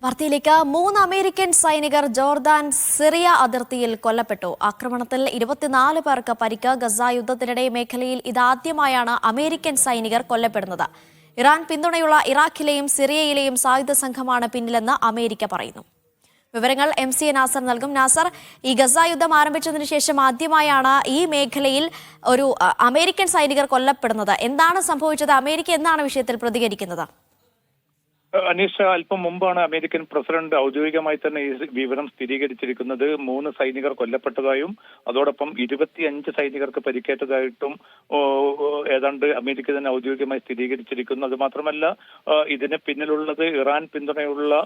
വാർത്തയിലേക്ക് 3 അമേരിക്കൻ സൈനികർ Jordan Syria അതിർത്തിയിൽ കൊല്ലപ്പെട്ടു. ആക്രമണത്തിൽ 24 പേർക്ക് പരിക്ക്. ഗസ യുദ്ധത്തിനിടെ മേഖലയിൽ ഇതാദ്യമായാണ് അമേരിക്കൻ സൈനികർ കൊല്ലപ്പെടുന്നത്. ഇറാൻ പിന്തുണയുള്ള ഇറാഖിലെയും സിറിയയിലെയും സായുധ സംഘമാണ് പിന്നിലെന്ന് അമേരിക്ക പറയുന്നു. വിവരങ്ങൾ MCA നാസർ നൽകും. നാസർ, ഈ ഗസ യുദ്ധം ആരംഭിച്ചതിന് ശേഷം ആദ്യമായാണ് ഈ മേഖലയിൽ ഒരു അമേരിക്കൻ സൈനികർ കൊല്ലപ്പെടുന്നത്. എന്താണ് സംഭവിച്ചത്? അമേരിക്ക എന്നാണ് വിഷയത്തിൽ പ്രതികരിക്കുന്നത്? അനീഷ, അല്പം മുമ്പാണ് അമേരിക്കൻ പ്രസിഡന്റ് ഔദ്യോഗികമായി തന്നെ ഈ വിവരം സ്ഥിരീകരിച്ചിരിക്കുന്നത്. 3 സൈനികർ കൊല്ലപ്പെട്ടതായും അതോടൊപ്പം 25 സൈനികർക്ക് പരിക്കേറ്റതായിട്ടും ഏതാണ്ട് അമേരിക്ക തന്നെ ഔദ്യോഗികമായി സ്ഥിരീകരിച്ചിരിക്കുന്നു. അത് മാത്രമല്ല, ഇതിന് പിന്നിലുള്ളത് ഇറാൻ പിന്തുണയുള്ള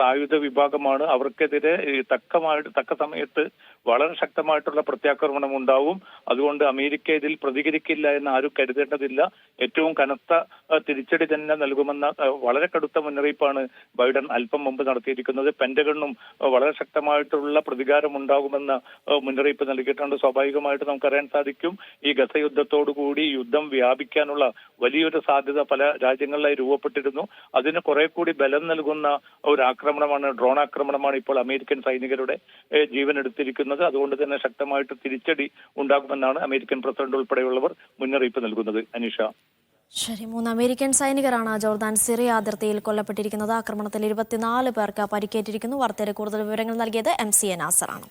സായുധ വിഭാഗമാണ്. അവർക്കെതിരെ തക്ക സമയത്ത് വളരെ ശക്തമായിട്ടുള്ള പ്രത്യാക്രമണം ഉണ്ടാവും. അതുകൊണ്ട് അമേരിക്ക ഇതിൽ പ്രതികരിക്കില്ല എന്ന് ആരും കരുതേണ്ടതില്ല. ഏറ്റവും കനത്ത തിരിച്ചടി തന്നെ നൽകുമെന്ന വളരെ കടുത്ത മുന്നറിയിപ്പാണ് ബൈഡൻ അല്പം മുമ്പ് നടത്തിയിരിക്കുന്നത്. പെന്റഗണും വളരെ ശക്തമായിട്ടുള്ള പ്രതികാരം ഉണ്ടാകുമെന്ന മുന്നറിയിപ്പ് നൽകിയിട്ടുണ്ട്. സ്വാഭാവികമായിട്ട് നമുക്കറിയാൻ സാധിക്കും, ഈ ഗസ യുദ്ധത്തോടുകൂടി യുദ്ധം വ്യാപിക്കാനുള്ള വലിയൊരു സാധ്യത പല രാജ്യങ്ങളിലായി രൂപപ്പെട്ടിരുന്നു. അതിന് കുറെ കൂടി ബലം നൽകുന്ന ഒരു ആക്രമണമാണ്, ഡ്രോൺ ആക്രമണമാണ് ഇപ്പോൾ അമേരിക്കൻ സൈനികരുടെ ജീവൻ എടുത്തിരിക്കുന്നത്. അതുകൊണ്ട് തന്നെ ശക്തമായിട്ട് തിരിച്ചടി ഉണ്ടാകുമെന്നാണ് അമേരിക്കൻ പ്രസിഡന്റ് ഉൾപ്പെടെയുള്ളവർ മുന്നറിയിപ്പ് നൽകുന്നത്. അനീഷ, ശരി, 3 അമേരിക്കൻ സൈനികരാണ് ജോർദാൻ സിറിയ അതിർത്തിയിൽ കൊല്ലപ്പെട്ടിരിക്കുന്നത്. ആക്രമണത്തിൽ 24 പേർക്ക് പരിക്കേറ്റിരിക്കുന്നു. വാർത്തയുടെ കൂടുതൽ വിവരങ്ങൾ നൽകിയത് MCA നാസറാണ്.